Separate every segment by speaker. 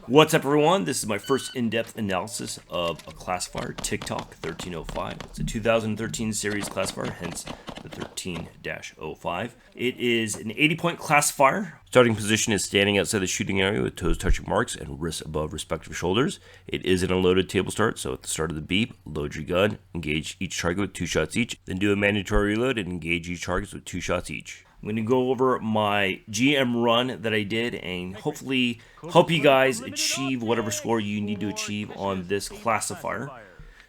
Speaker 1: What's up, everyone? This is my first in-depth analysis of a classifier, Tick Tock 1305. It's a 2013 series classifier, hence the 13-05. It is an 80-point classifier. Starting position is standing outside the shooting area with toes touching marks and wrists above respective shoulders. It is an unloaded table start, so at the start of the beep, load your gun, engage each target with 2 shots each, then do a mandatory reload and engage each target with 2 shots each. I'm going to go over my GM run that I did and hopefully help you guys achieve whatever score you need to achieve on this classifier.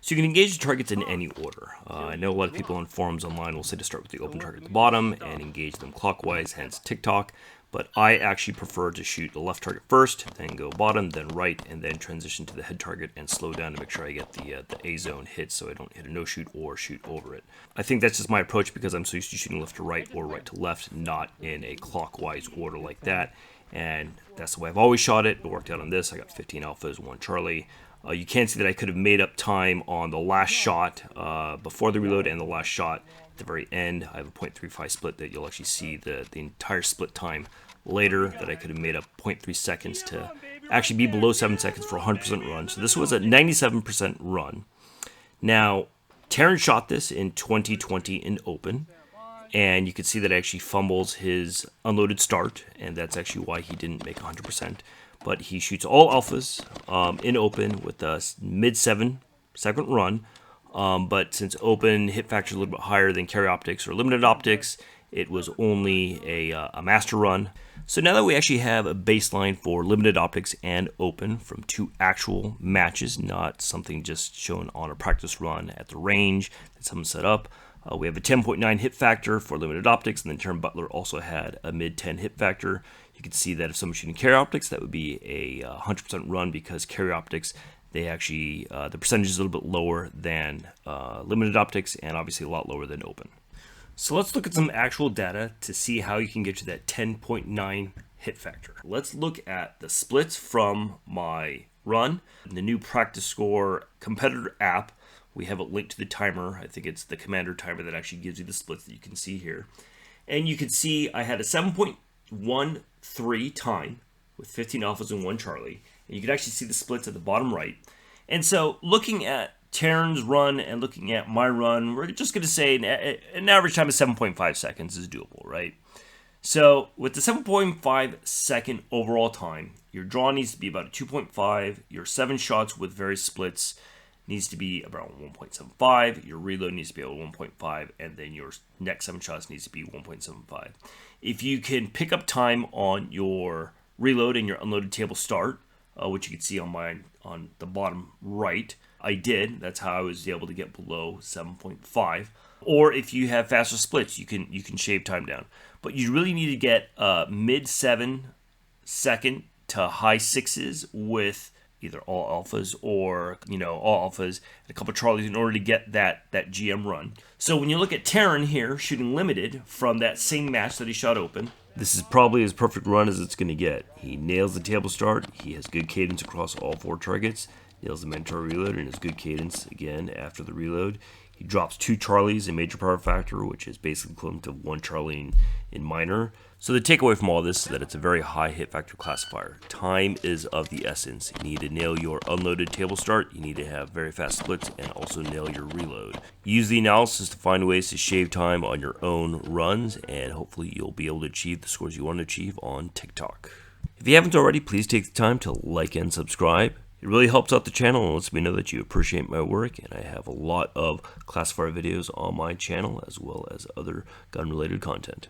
Speaker 1: So you can engage the targets in any order. I know a lot of people on forums online will say to start with the open target at the bottom and engage them clockwise, hence Tick Tock. But I actually prefer to shoot the left target first, then go bottom, then right, and then transition to the head target and slow down to make sure I get the A zone hit so I don't hit a no shoot or shoot over it. I think that's just my approach because I'm so used to shooting left to right or right to left, not in a clockwise order like that. And that's the way I've always shot it. It worked out on this. I got 15 alphas, 1 Charlie. You can see that I could have made up time on the last shot before the reload and the last shot at the very end. I have a 0.35 split that you'll actually see the entire split time later, that I could have made up 0.3 seconds to actually be below 7 seconds for a 100% run. So this was a 97% run. Now, Taryn shot this in 2020 in open, and you can see that I actually fumbles his unloaded start, and that's actually why he didn't make 100%. But he shoots all alphas in open with a mid 7-second run. But since open hit factor is a little bit higher than carry optics or limited optics, it was only a master run. So now that we actually have a baseline for limited optics and open from 2 actual matches, not something just shown on a practice run at the range that someone set up, we have a 10.9 hit factor for limited optics, and then Terran Butler also had a mid-10 hit factor. You can see that if someone's shooting carry optics, that would be a 100% run because carry optics, they actually, the percentage is a little bit lower than limited optics and obviously a lot lower than open. So let's look at some actual data to see how you can get to that 10.9 hit factor. Let's look at the splits from my run. In the new practice score competitor app, we have it linked to the timer. I think it's the commander timer that actually gives you the splits that you can see here. And you can see I had a 7.13 time with 15 alphas and 1 Charlie. And you can actually see the splits at the bottom right. And so looking at Taryn's run and looking at my run, we're just going to say an average time of 7.5 seconds is doable, right? So with the 7.5 second overall time, your draw needs to be about a 2.5, your 7 shots with various splits needs to be about 1.75, your reload needs to be about 1.5, and then your next 7 shots needs to be 1.75. If you can pick up time on your reload and your unloaded table start, which you can see on the bottom right, I did. That's how I was able to get below 7.5. Or if you have faster splits, you can shave time down. But you really need to get mid 7 second to high 6s with either all alphas or all alphas and a couple of Charlies in order to get that GM run. So when you look at Taryn here shooting limited from that same match that he shot open, this is probably as perfect run as it's going to get. He nails the table start. He has good cadence across all 4 targets. Nails the mandatory reload and has good cadence again after the reload. He drops 2 Charlies in major power factor, which is basically equivalent to 1 Charlie in minor. So the takeaway from all this is that it's a very high hit factor classifier. Time is of the essence. You need to nail your unloaded table start, you need to have very fast splits, and also nail your reload. Use the analysis to find ways to shave time on your own runs, and hopefully you'll be able to achieve the scores you want to achieve on Tick Tock. If you haven't already, please take the time to like and subscribe. It really helps out the channel and lets me know that you appreciate my work, and I have a lot of classifier videos on my channel as well as other gun-related content.